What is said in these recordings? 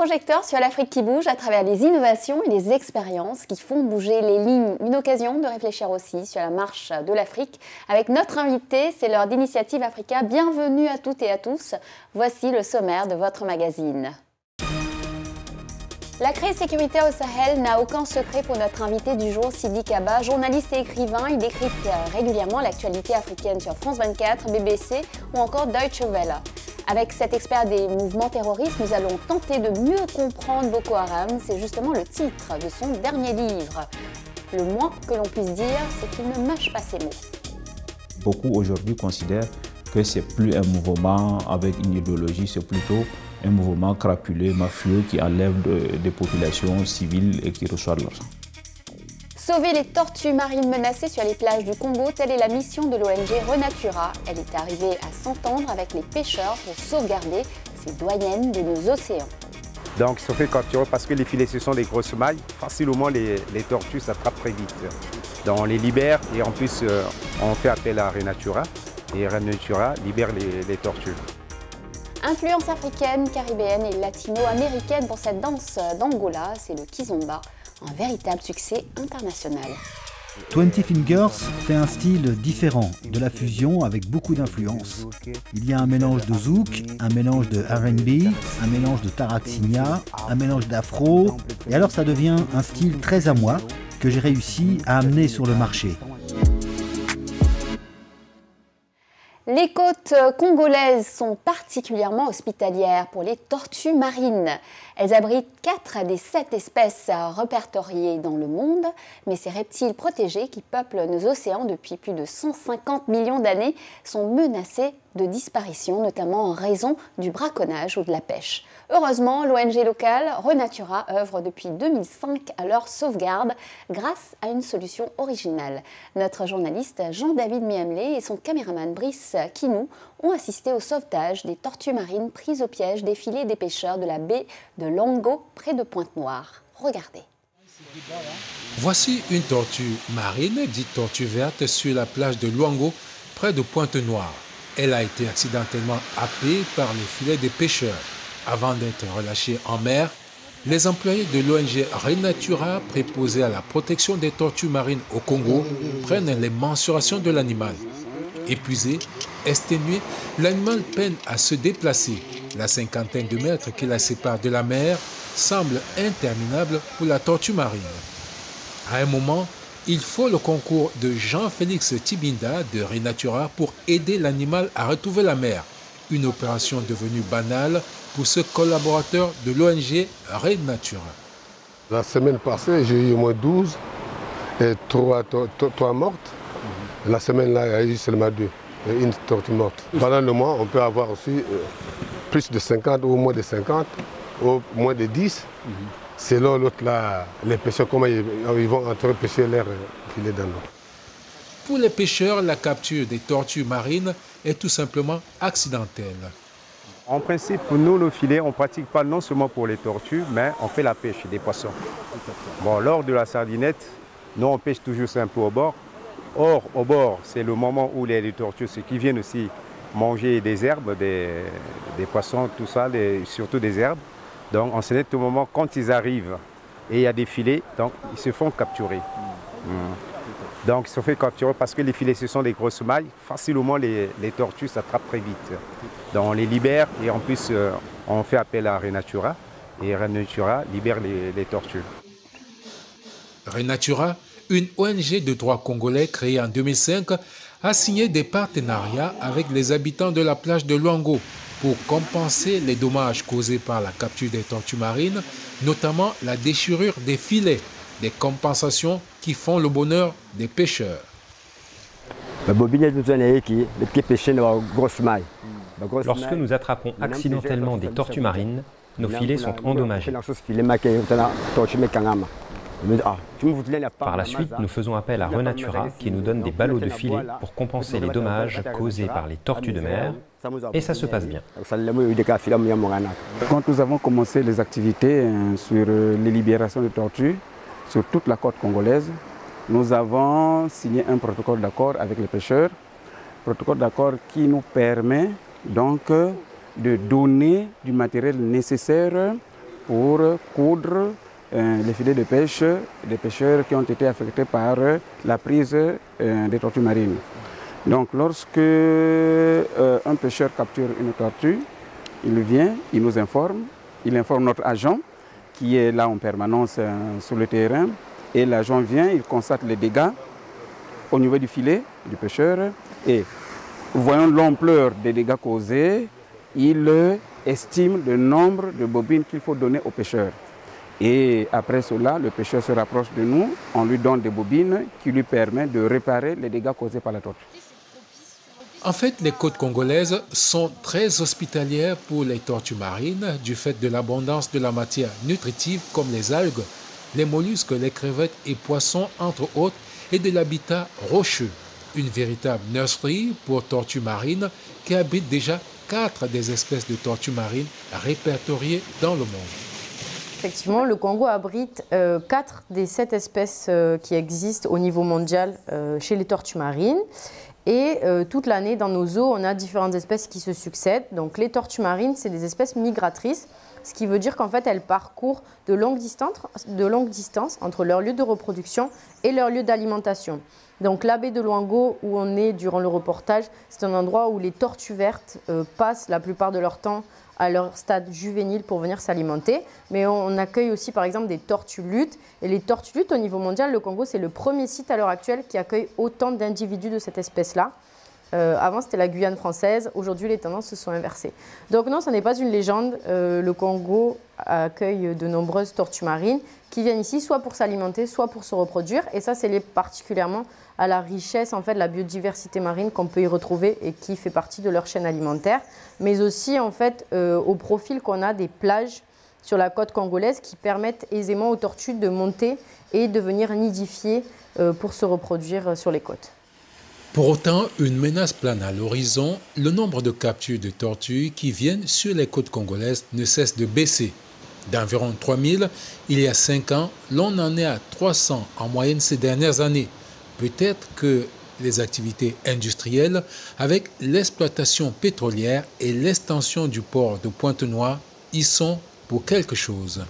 projecteur sur l'Afrique qui bouge à travers les innovations et les expériences qui font bouger les lignes. Une occasion de réfléchir aussi sur la marche de l'Afrique. Avec notre invité, c'est l'heure d'Initiative Africa. Bienvenue à toutes et à tous. Voici le sommaire de votre magazine. La crise sécuritaire au Sahel n'a aucun secret pour notre invité du jour, Sidi Kaba. Journaliste et écrivain, il décrypte régulièrement l'actualité africaine sur France 24, BBC ou encore Deutsche Welle. Avec cet expert des mouvements terroristes, nous allons tenter de mieux comprendre Boko Haram. C'est justement le titre de son dernier livre. Le moins que l'on puisse dire, c'est qu'il ne mâche pas ses mots. Beaucoup aujourd'hui considèrent que ce n'est plus un mouvement avec une idéologie, c'est plutôt un mouvement crapulé, mafieux qui enlève des populations civiles et qui reçoit de l'argent. Sauver les tortues marines menacées sur les plages du Congo, telle est la mission de l'ONG Renatura. Elle est arrivée à s'entendre avec les pêcheurs pour sauvegarder ces doyennes de nos océans. Donc ils se fait capturer parce que les filets ce sont des grosses mailles. Facilement les tortues s'attrapent très vite. Donc on les libère et en plus on fait appel à Renatura et Renatura libère les tortues. Influence africaine, caribéenne et latino-américaine pour cette danse d'Angola, c'est le kizomba, un véritable succès international. 20 Fingers fait un style différent, de la fusion avec beaucoup d'influences. Il y a un mélange de zouk, un mélange de R&B, un mélange de taraxinia, un mélange d'afro, et alors ça devient un style très à moi que j'ai réussi à amener sur le marché. Les côtes congolaises sont particulièrement hospitalières pour les tortues marines. Elles abritent 4 des 7 espèces répertoriées dans le monde, mais ces reptiles protégés qui peuplent nos océans depuis plus de 150 millions d'années sont menacés de disparition, notamment en raison du braconnage ou de la pêche. Heureusement, l'ONG locale Renatura œuvre depuis 2005 à leur sauvegarde grâce à une solution originale. Notre journaliste Jean-David Miamlé et son caméraman Brice Kinou ont assisté au sauvetage des tortues marines prises au piège des filets des pêcheurs de la baie de Lango près de Pointe-Noire. Regardez. Voici une tortue marine, dite tortue verte, sur la plage de Luango près de Pointe-Noire. Elle a été accidentellement happée par les filets des pêcheurs. Avant d'être relâchée en mer, les employés de l'ONG Renatura, préposés à la protection des tortues marines au Congo, prennent les mensurations de l'animal. Épuisé, exténué, l'animal peine à se déplacer. La cinquantaine de mètres qui la séparent de la mer semble interminable pour la tortue marine. À un moment, il faut le concours de Jean-Félix Tibinda de Renatura pour aider l'animal à retrouver la mer. Une opération devenue banale pour ce collaborateur de l'ONG Renatura. La semaine passée, j'ai eu au moins 12 et 3 mortes. La semaine-là, il y a eu seulement 2 et une tortue morte. Pendant le mois, on peut avoir aussi plus de 50 ou moins de 50 ou moins de 10. Selon l'autre, là, les pêcheurs, comment ils vont entre pêcher leur filet dans l'eau. Pour les pêcheurs, la capture des tortues marines est tout simplement accidentelle. En principe, pour nous, le filet, on ne pratique pas non seulement pour les tortues, mais on fait la pêche des poissons. Bon, lors de la sardinette, nous, on pêche toujours un peu au bord. Or, au bord, c'est le moment où les tortues, ceux qui viennent aussi manger des herbes, des poissons, tout ça, surtout des herbes. Donc, on sait au moment quand ils arrivent et il y a des filets, donc ils se font capturer. Donc, ils se font capturer parce que les filets, ce sont des grosses mailles. Facilement, les tortues s'attrapent très vite. Donc, on les libère et en plus, on fait appel à Renatura et Renatura libère les tortues. Renatura, une ONG de droit congolais créée en 2005, a signé des partenariats avec les habitants de la plage de Luango pour compenser les dommages causés par la capture des tortues marines, notamment la déchirure des filets, des compensations qui font le bonheur des pêcheurs. Lorsque nous attrapons accidentellement des tortues marines, nos filets sont endommagés. Par la suite, nous faisons appel à Renatura qui nous donne des ballots de filets pour compenser les dommages causés par les tortues de mer, et ça se passe bien. Quand nous avons commencé les activités sur les libérations de tortues sur toute la côte congolaise, nous avons signé un protocole d'accord avec les pêcheurs, protocole d'accord qui nous permet donc de donner du matériel nécessaire pour coudre les filets de pêche des pêcheurs qui ont été affectés par la prise des tortues marines. Donc lorsque un pêcheur capture une tortue, il vient, il nous informe, il informe notre agent qui est là en permanence sur le terrain, et l'agent vient, il constate les dégâts au niveau du filet du pêcheur, et voyant l'ampleur des dégâts causés, il estime le nombre de bobines qu'il faut donner au pêcheur. Et après cela, le pêcheur se rapproche de nous, on lui donne des bobines qui lui permettent de réparer les dégâts causés par la tortue. En fait, les côtes congolaises sont très hospitalières pour les tortues marines du fait de l'abondance de la matière nutritive comme les algues, les mollusques, les crevettes et poissons entre autres, et de l'habitat rocheux. Une véritable nurserie pour tortues marines qui abrite déjà 4 des espèces de tortues marines répertoriées dans le monde. Effectivement, le Congo abrite 4 des 7 espèces qui existent au niveau mondial chez les tortues marines. Et toute l'année, dans nos eaux, on a différentes espèces qui se succèdent. Donc les tortues marines, c'est des espèces migratrices, ce qui veut dire qu'en fait, elles parcourent de longues distances entre leur lieu de reproduction et leur lieu d'alimentation. Donc la baie de Luango, où on est durant le reportage, c'est un endroit où les tortues vertes passent la plupart de leur temps à leur stade juvénile pour venir s'alimenter. Mais on accueille aussi par exemple des tortues luttes. Et les tortues luttes au niveau mondial, le Congo, c'est le premier site à l'heure actuelle qui accueille autant d'individus de cette espèce-là. Avant, c'était la Guyane française. Aujourd'hui, les tendances se sont inversées. Donc non, ce n'est pas une légende. Le Congo accueille de nombreuses tortues marines qui viennent ici soit pour s'alimenter, soit pour se reproduire. Et ça, c'est lié particulièrement à la richesse en fait, de la biodiversité marine qu'on peut y retrouver et qui fait partie de leur chaîne alimentaire. Mais aussi en fait, au profil qu'on a des plages sur la côte congolaise qui permettent aisément aux tortues de monter et de venir nidifier pour se reproduire sur les côtes. Pour autant, une menace plane à l'horizon. Le nombre de captures de tortues qui viennent sur les côtes congolaises ne cesse de baisser. D'environ 3000 il y a 5 ans, l'on en est à 300 en moyenne ces dernières années. Peut-être que les activités industrielles, avec l'exploitation pétrolière et l'extension du port de Pointe-Noire, y sont pour quelque chose.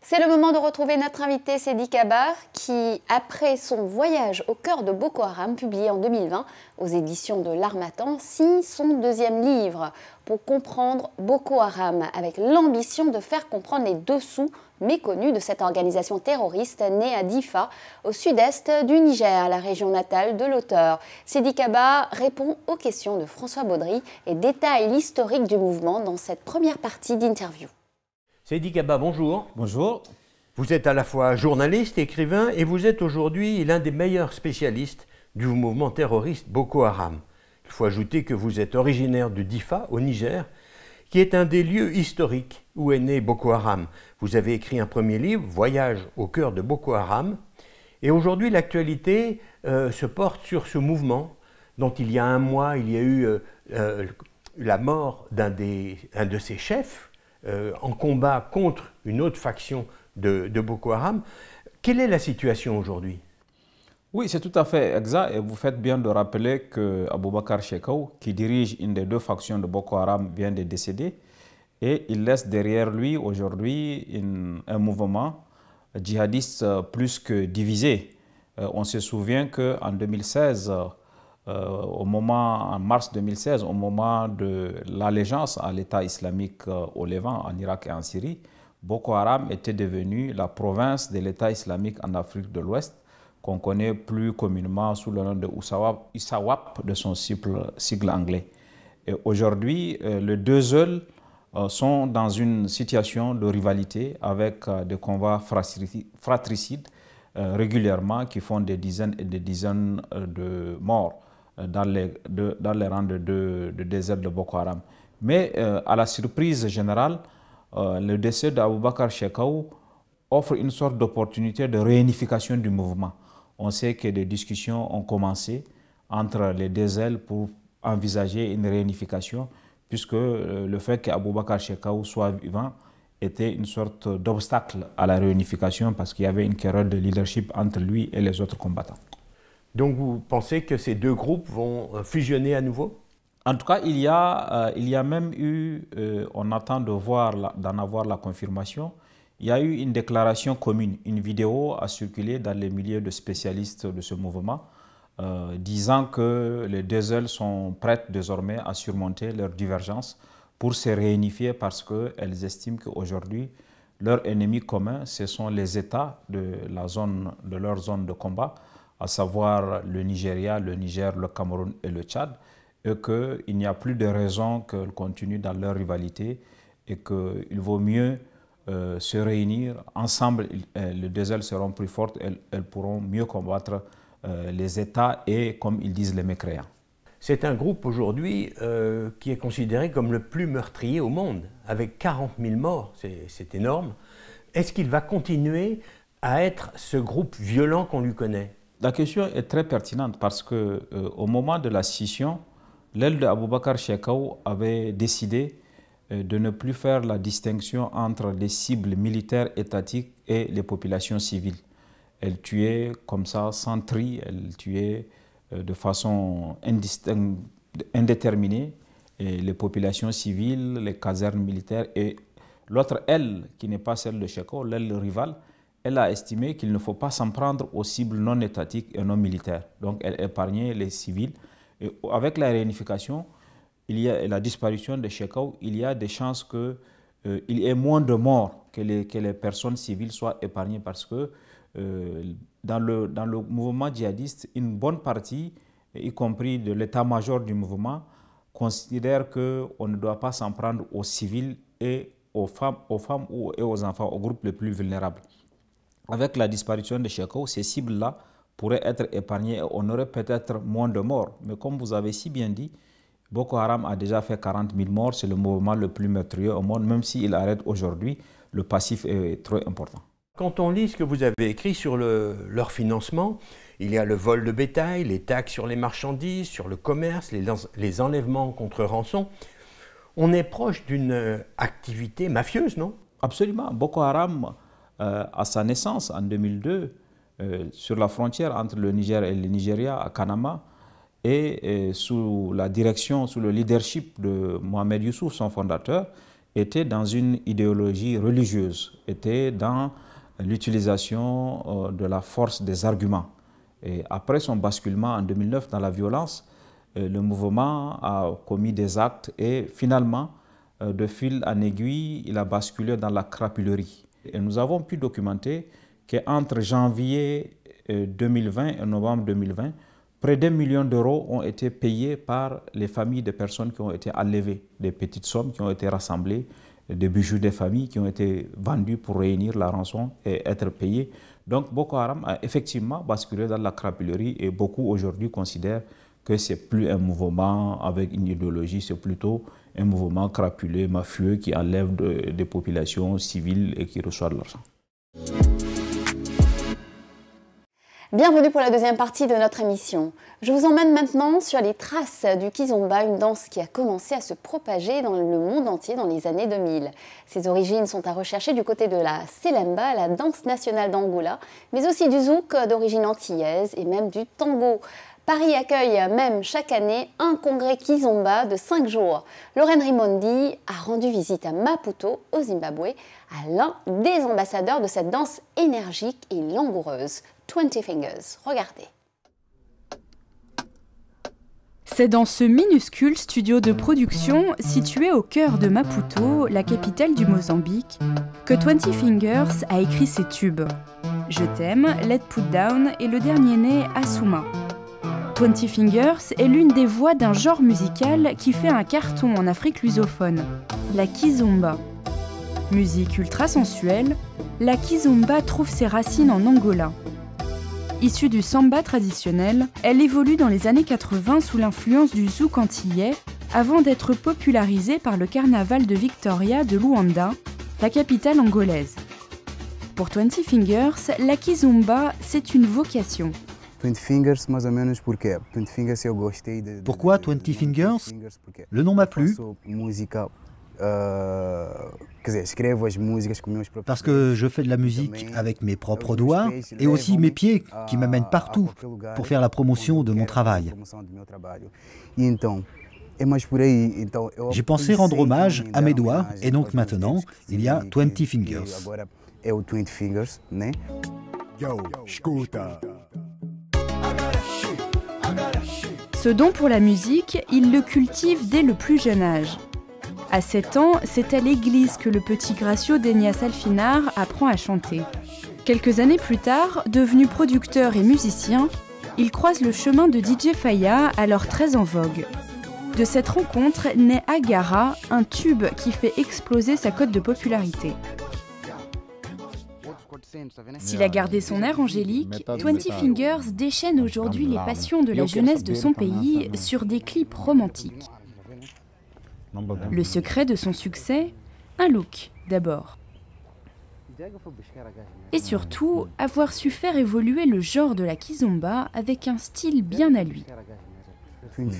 C'est le moment de retrouver notre invité Seydi Kaba qui, après son voyage au cœur de Boko Haram, publié en 2020 aux éditions de l'Harmattan, signe son 2e livre pour comprendre Boko Haram, avec l'ambition de faire comprendre les dessous méconnus de cette organisation terroriste née à Difa, au sud-est du Niger, la région natale de l'auteur. Seydi Kaba répond aux questions de François Baudry et détaille l'historique du mouvement dans cette première partie d'interview. Seydi Kaba, bonjour. Bonjour. Vous êtes à la fois journaliste, écrivain, et vous êtes aujourd'hui l'un des meilleurs spécialistes du mouvement terroriste Boko Haram. Il faut ajouter que vous êtes originaire de Difa, au Niger, qui est un des lieux historiques où est né Boko Haram. Vous avez écrit un premier livre, Voyage au cœur de Boko Haram, et aujourd'hui l'actualité se porte sur ce mouvement dont il y a un mois, il y a eu la mort d'un de ses chefs, en combat contre une autre faction de Boko Haram. Quelle est la situation aujourd'hui? Oui, c'est tout à fait exact. Et vous faites bien de rappeler que Aboubakar Shekau, qui dirige une des 2 factions de Boko Haram, vient de décéder. Et il laisse derrière lui aujourd'hui un mouvement djihadiste plus que divisé. On se souvient qu'en 2016, en mars 2016, au moment de l'allégeance à l'État islamique au Levant, en Irak et en Syrie, Boko Haram était devenu la province de l'État islamique en Afrique de l'Ouest, qu'on connaît plus communément sous le nom de ISAWAP, de son sigle anglais. Et aujourd'hui, les 2 seuls sont dans une situation de rivalité avec des combats fratricides régulièrement qui font des dizaines et des dizaines de morts dans les rangs de désert de Boko Haram. Mais à la surprise générale, le décès d'Aboubakar Shekau offre une sorte d'opportunité de réunification du mouvement. On sait que des discussions ont commencé entre les 2 ailes pour envisager une réunification, puisque le fait qu'Aboubakar Shekau soit vivant était une sorte d'obstacle à la réunification parce qu'il y avait une querelle de leadership entre lui et les autres combattants. Donc vous pensez que ces 2 groupes vont fusionner à nouveau? En tout cas, il y a même eu, on attend d'en avoir la confirmation, il y a eu une déclaration commune, une vidéo a circulé dans les milieux de spécialistes de ce mouvement, disant que les deux ailes sont prêtes désormais à surmonter leurs divergences pour se réunifier parce qu'elles estiment qu'aujourd'hui, leur ennemi commun, ce sont les États de leur zone de combat, à savoir le Nigeria, le Niger, le Cameroun et le Tchad, et qu'il n'y a plus de raison qu'elles continuent dans leur rivalité et qu'il vaut mieux se réunir. Ensemble, les deux ailes seront plus fortes, elles pourront mieux combattre les États et, comme ils disent, les mécréants. C'est un groupe aujourd'hui qui est considéré comme le plus meurtrier au monde, avec 40 000 morts, c'est énorme. Est-ce qu'il va continuer à être ce groupe violent qu'on lui connaît? La question est très pertinente parce qu'au moment de la scission, l'aile de Aboubakar Shekau avait décidé de ne plus faire la distinction entre les cibles militaires étatiques et les populations civiles. Elle tuait comme ça, sans tri, elle tuait de façon indéterminée les populations civiles, les casernes militaires. Et l'autre aile, qui n'est pas celle de Shekau, l'aile rivale, elle a estimé qu'il ne faut pas s'en prendre aux cibles non étatiques et non militaires. Donc elle épargnait les civils. Et avec la réunification, il y a la disparition de Shekau, il y a des chances qu'il y ait moins de morts, que les personnes civiles soient épargnées parce que dans le mouvement djihadiste, une bonne partie, y compris de l'état-major du mouvement, considère qu'on ne doit pas s'en prendre aux civils et aux femmes et aux enfants, aux groupes les plus vulnérables. Avec la disparition de Shekau, ces cibles-là pourraient être épargnées et on aurait peut-être moins de morts. Mais comme vous avez si bien dit, Boko Haram a déjà fait 40 000 morts, c'est le mouvement le plus meurtrier au monde, même s'il arrête aujourd'hui, le passif est trop important. Quand on lit ce que vous avez écrit sur leur financement, il y a le vol de bétail, les taxes sur les marchandises, sur le commerce, les enlèvements contre rançon. On est proche d'une activité mafieuse, non? Absolument. Boko Haram, à sa naissance en 2002, sur la frontière entre le Niger et le Nigeria, à Kanama, et sous la direction, sous le leadership de Mohamed Youssouf, son fondateur, était dans une idéologie religieuse, était dans l'utilisation de la force des arguments. Et après son basculement en 2009 dans la violence, le mouvement a commis des actes et finalement, de fil en aiguille, il a basculé dans la crapulerie. Et nous avons pu documenter qu'entre janvier 2020 et novembre 2020, près d'1 million d'euros ont été payés par les familles des personnes qui ont été enlevées, des petites sommes qui ont été rassemblées, des bijoux des familles qui ont été vendus pour réunir la rançon et être payés. Donc Boko Haram a effectivement basculé dans la crapulerie et beaucoup aujourd'hui considèrent que ce n'est plus un mouvement avec une idéologie, c'est plutôt un mouvement crapulé, mafieux qui enlève des populations civiles et qui reçoit de l'argent. Bienvenue pour la deuxième partie de notre émission. Je vous emmène maintenant sur les traces du kizomba, une danse qui a commencé à se propager dans le monde entier dans les années 2000. Ses origines sont à rechercher du côté de la selemba, la danse nationale d'Angola, mais aussi du zouk d'origine antillaise et même du tango. Paris accueille même chaque année un congrès kizomba de 5 jours. Lorraine Rimondi a rendu visite à Maputo, au Zimbabwe, à l'un des ambassadeurs de cette danse énergique et langoureuse, 20 Fingers. Regardez. C'est dans ce minuscule studio de production situé au cœur de Maputo, la capitale du Mozambique, que 20 Fingers a écrit ses tubes. Je t'aime, Let Put Down et le dernier né, Asuma. 20 Fingers est l'une des voix d'un genre musical qui fait un carton en Afrique lusophone, la kizomba. Musique ultra sensuelle, la kizomba trouve ses racines en Angola. Issue du samba traditionnel, elle évolue dans les années 80 sous l'influence du zouk antillais avant d'être popularisée par le carnaval de Victoria de Luanda, la capitale angolaise. Pour 20 Fingers, la kizomba, c'est une vocation. Pourquoi 20 Fingers? Le nom m'a plu. Parce que je fais de la musique avec mes propres doigts et aussi mes pieds qui m'amènent partout pour faire la promotion de mon travail. J'ai pensé rendre hommage à mes doigts et donc maintenant, il y a 20 Fingers. Ce don pour la musique, il le cultive dès le plus jeune âge. À 7 ans, c'est à l'église que le petit Gracio Denias Alfinar apprend à chanter. Quelques années plus tard, devenu producteur et musicien, il croise le chemin de DJ Faya, alors très en vogue. De cette rencontre naît Agara, un tube qui fait exploser sa cote de popularité. S'il a gardé son air angélique, 20 Fingers déchaîne aujourd'hui les passions de la jeunesse de son pays sur des clips romantiques. Le secret de son succès, un look d'abord. Et surtout, avoir su faire évoluer le genre de la kizomba avec un style bien à lui. 20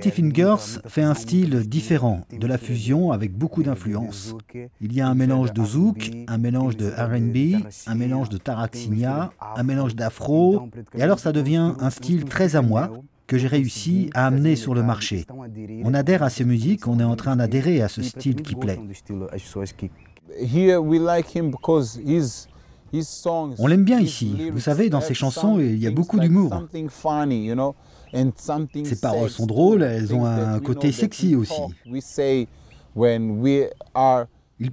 Fingers fait un style différent, de la fusion avec beaucoup d'influences. Il y a un mélange de zouk, un mélange de R&B, un mélange de taraxinia, un mélange d'afro, et alors ça devient un style très à moi, que j'ai réussi à amener sur le marché. On adhère à ces musiques, on est en train d'adhérer à ce style qui plaît. On l'aime bien ici. Vous savez, dans ses chansons, il y a beaucoup d'humour. Ses paroles sont drôles, elles ont un côté sexy aussi. Il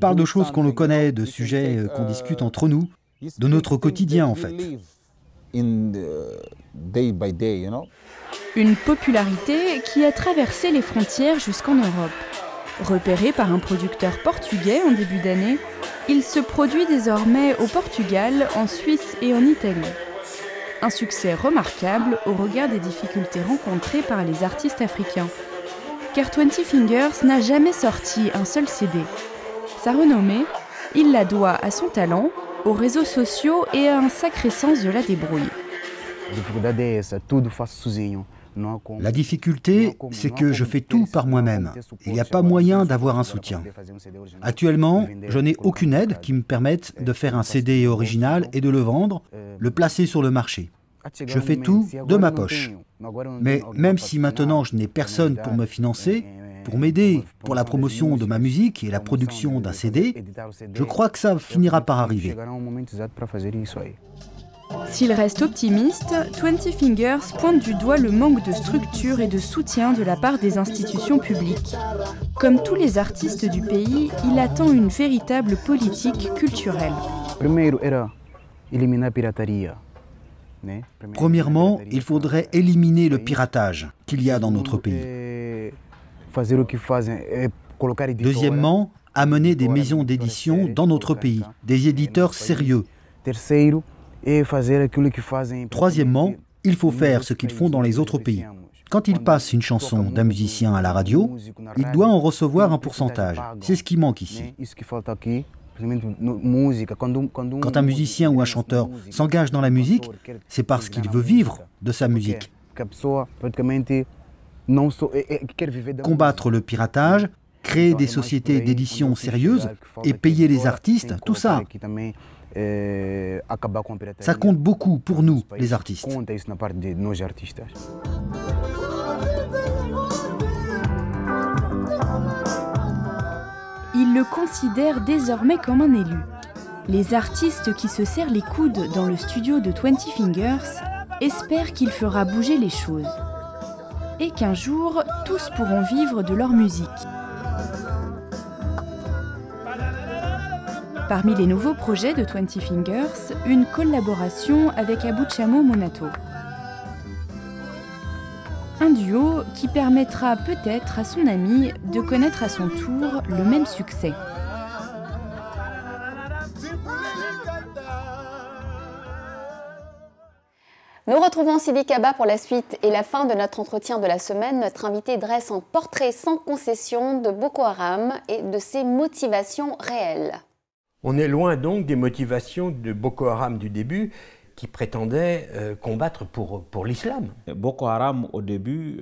parle de choses qu'on le connaît, de sujets qu'on discute entre nous, de notre quotidien en fait. Une popularité qui a traversé les frontières jusqu'en Europe. Repéré par un producteur portugais en début d'année, il se produit désormais au Portugal, en Suisse et en Italie. Un succès remarquable au regard des difficultés rencontrées par les artistes africains. Car 20 Fingers n'a jamais sorti un seul CD. Sa renommée, il la doit à son talent, aux réseaux sociaux et à un sacré sens de la débrouille. La difficulté, c'est que je fais tout par moi-même. Il n'y a pas moyen d'avoir un soutien. Actuellement, je n'ai aucune aide qui me permette de faire un CD original et de le vendre, le placer sur le marché. Je fais tout de ma poche. Mais même si maintenant je n'ai personne pour me financer, pour m'aider pour la promotion de ma musique et la production d'un CD, je crois que ça finira par arriver. S'il reste optimiste, 20 Fingers pointe du doigt le manque de structure et de soutien de la part des institutions publiques. Comme tous les artistes du pays, il attend une véritable politique culturelle. Premièrement, il faudrait éliminer le piratage qu'il y a dans notre pays. Deuxièmement, amener des maisons d'édition dans notre pays, des éditeurs sérieux. Troisièmement, il faut faire ce qu'ils font dans les autres pays. Quand ils passent une chanson d'un musicien à la radio, il doit en recevoir un pourcentage. C'est ce qui manque ici. Quand un musicien ou un chanteur s'engage dans la musique, c'est parce qu'il veut vivre de sa musique. Combattre le piratage, créer des sociétés d'édition sérieuses et payer les artistes, tout ça. Ça compte beaucoup pour nous, les artistes. Il le considère désormais comme un élu. Les artistes qui se serrent les coudes dans le studio de 20 Fingers espèrent qu'il fera bouger les choses. Et qu'un jour, tous pourront vivre de leur musique. Parmi les nouveaux projets de 20 Fingers, une collaboration avec Abuchamo Monato. Un duo qui permettra peut-être à son ami de connaître à son tour le même succès. Nous retrouvons Sidi Kaba pour la suite et la fin de notre entretien de la semaine. Notre invité dresse un portrait sans concession de Boko Haram et de ses motivations réelles. On est loin donc des motivations de Boko Haram du début qui prétendait combattre pour l'islam. Boko Haram au début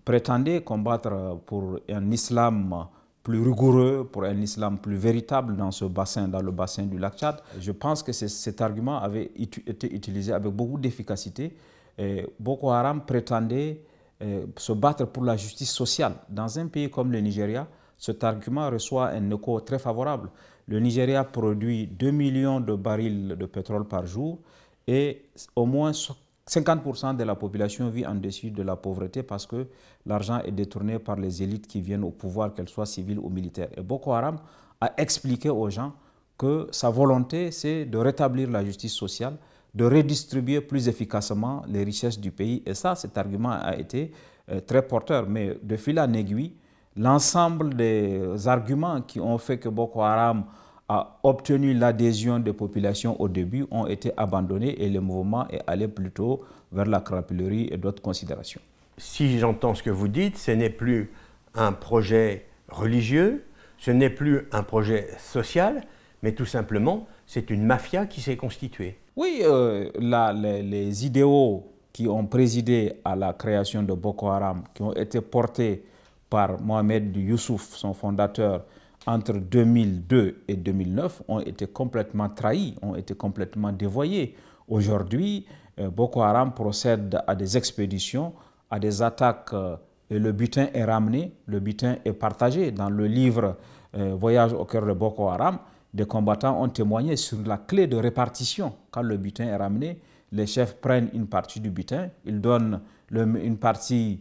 prétendait combattre pour un islam plus rigoureux, pour un islam plus véritable dans ce bassin, dans le bassin du lac Tchad. Je pense que cet argument avait été utilisé avec beaucoup d'efficacité Boko Haram prétendait se battre pour la justice sociale. Dans un pays comme le Nigeria, cet argument reçoit un écho très favorable. Le Nigeria produit 2 millions de barils de pétrole par jour et au moins 50% de la population vit en dessus de la pauvreté parce que l'argent est détourné par les élites qui viennent au pouvoir, qu'elles soient civiles ou militaires. Et Boko Haram a expliqué aux gens que sa volonté, c'est de rétablir la justice sociale, de redistribuer plus efficacement les richesses du pays. Et ça, cet argument a été très porteur. Mais de fil en aiguille, l'ensemble des arguments qui ont fait que Boko Haram a obtenu l'adhésion des populations au début ont été abandonnés et le mouvement est allé plutôt vers la crapulerie et d'autres considérations. Si j'entends ce que vous dites, ce n'est plus un projet religieux, ce n'est plus un projet social, mais tout simplement, c'est une mafia qui s'est constituée. Oui, les idéaux qui ont présidé à la création de Boko Haram, qui ont été portés par Mohamed Youssouf, son fondateur, entre 2002 et 2009, ont été complètement trahis, ont été complètement dévoyés. Aujourd'hui, Boko Haram procède à des expéditions, à des attaques, et le butin est ramené, le butin est partagé. Dans le livre Voyage au cœur de Boko Haram, des combattants ont témoigné sur la clé de répartition. Quand le butin est ramené, les chefs prennent une partie du butin, ils donnent une partie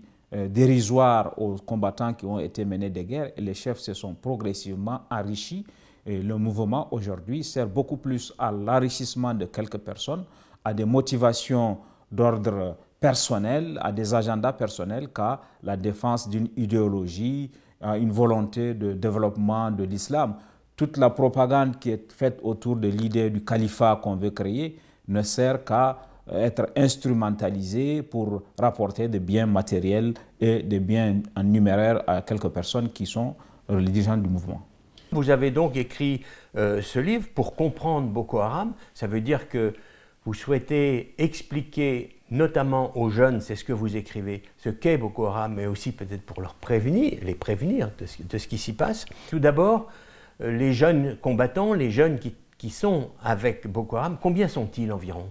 dérisoire aux combattants qui ont été menés des guerres et les chefs se sont progressivement enrichis. Et le mouvement aujourd'hui sert beaucoup plus à l'enrichissement de quelques personnes, à des motivations d'ordre personnel, à des agendas personnels qu'à la défense d'une idéologie, à une volonté de développement de l'islam. Toute la propagande qui est faite autour de l'idée du califat qu'on veut créer ne sert qu'à être instrumentalisé pour rapporter des biens matériels et des biens en numéraire à quelques personnes qui sont les dirigeants du mouvement. Vous avez donc écrit ce livre pour comprendre Boko Haram. Ça veut dire que vous souhaitez expliquer notamment aux jeunes, c'est ce que vous écrivez, ce qu'est Boko Haram, mais aussi peut-être pour les prévenir de ce qui s'y passe. Tout d'abord, les jeunes combattants, les jeunes qui sont avec Boko Haram, combien sont-ils environ ?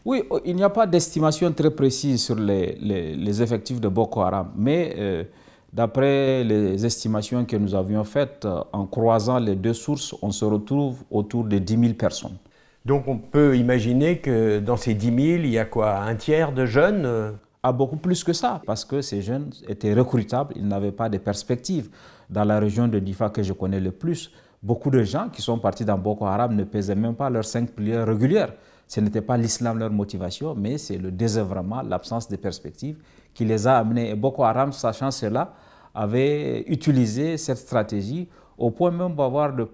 Oui, il n'y a pas d'estimation très précise sur les effectifs de Boko Haram, mais d'après les estimations que nous avions faites, en croisant les deux sources, on se retrouve autour de 10 000 personnes. Donc on peut imaginer que dans ces 10 000, il y a quoi, un tiers de jeunes beaucoup plus que ça, parce que ces jeunes étaient recrutables, ils n'avaient pas de perspectives. Dans la région de Difa que je connais le plus, beaucoup de gens qui sont partis dans Boko Haram ne pesaient même pas leurs 5 prières régulières. Ce n'était pas l'islam leur motivation, mais c'est le désœuvrement, l'absence de perspectives qui les a amenés. Et Boko Haram, sachant cela, avait utilisé cette stratégie au point même d'avoir de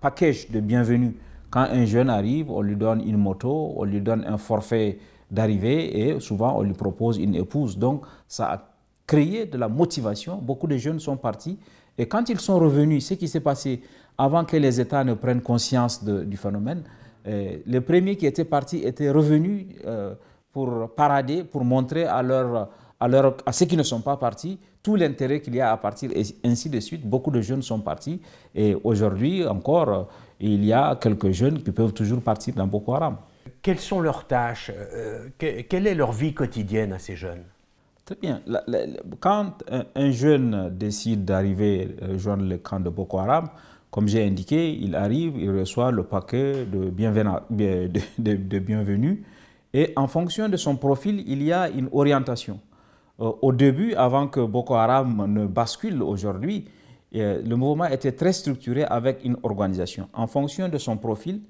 package de bienvenue. Quand un jeune arrive, on lui donne une moto, on lui donne un forfait d'arrivée et souvent on lui propose une épouse. Donc ça a créé de la motivation. Beaucoup de jeunes sont partis et quand ils sont revenus, ce qui s'est passé avant que les États ne prennent conscience du phénomène, les premiers qui étaient partis étaient revenus pour parader, pour montrer à ceux qui ne sont pas partis tout l'intérêt qu'il y a à partir et ainsi de suite. Beaucoup de jeunes sont partis et aujourd'hui encore, il y a quelques jeunes qui peuvent toujours partir dans Boko Haram. Quelles sont leurs tâches? Quelle est leur vie quotidienne à ces jeunes? Très bien. Quand un jeune décide d'arriver rejoindre le camp de Boko Haram, comme j'ai indiqué, il arrive, il reçoit le paquet de bienvenue et en fonction de son profil, il y a une orientation. Au début, avant que Boko Haram ne bascule aujourd'hui, le mouvement était très structuré avec une organisation. En fonction de son profil,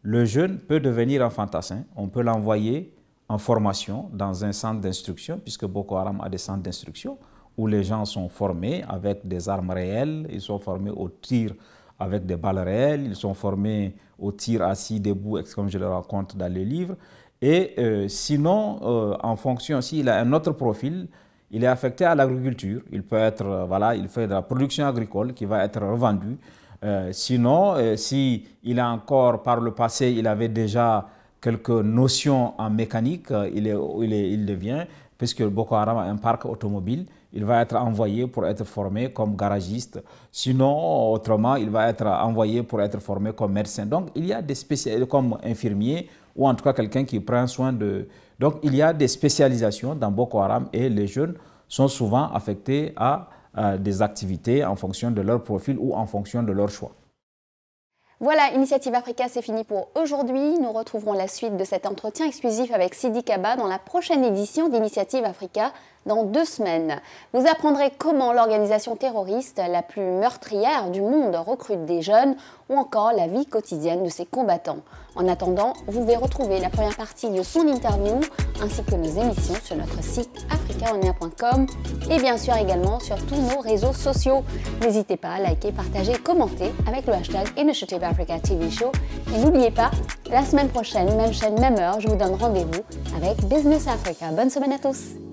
le jeune peut devenir un fantassin. On peut l'envoyer en formation dans un centre d'instruction, puisque Boko Haram a des centres d'instruction, où les gens sont formés avec des armes réelles, ils sont formés au tir avec des balles réelles, ils sont formés au tir assis, debout, comme je le raconte dans les livres. Et sinon, en fonction, s'il a un autre profil, il est affecté à l'agriculture. Il peut être, il fait de la production agricole qui va être revendue. Sinon, s'il a encore, par le passé, il avait déjà quelques notions en mécanique, il devient, puisque Boko Haram a un parc automobile, il va être envoyé pour être formé comme garagiste. Sinon, autrement, il va être envoyé pour être formé comme médecin. Donc, il y a des spécialités comme infirmier ou en tout cas quelqu'un qui prend soin de... Donc, il y a des spécialisations dans Boko Haram et les jeunes sont souvent affectés à des activités en fonction de leur profil ou en fonction de leur choix. Voilà, Initiative Africa, c'est fini pour aujourd'hui. Nous retrouverons la suite de cet entretien exclusif avec Sidi Kaba dans la prochaine édition d'Initiative Africa dans 2 semaines. Vous apprendrez comment l'organisation terroriste la plus meurtrière du monde recrute des jeunes ou encore la vie quotidienne de ses combattants. En attendant, vous pouvez retrouver la première partie de son interview ainsi que nos émissions sur notre site africaonair.com et bien sûr également sur tous nos réseaux sociaux. N'hésitez pas à liker, partager, commenter avec le hashtag Initiative Africa TV Show. Et n'oubliez pas, la semaine prochaine, même chaîne, même heure, je vous donne rendez-vous avec Business Africa. Bonne semaine à tous!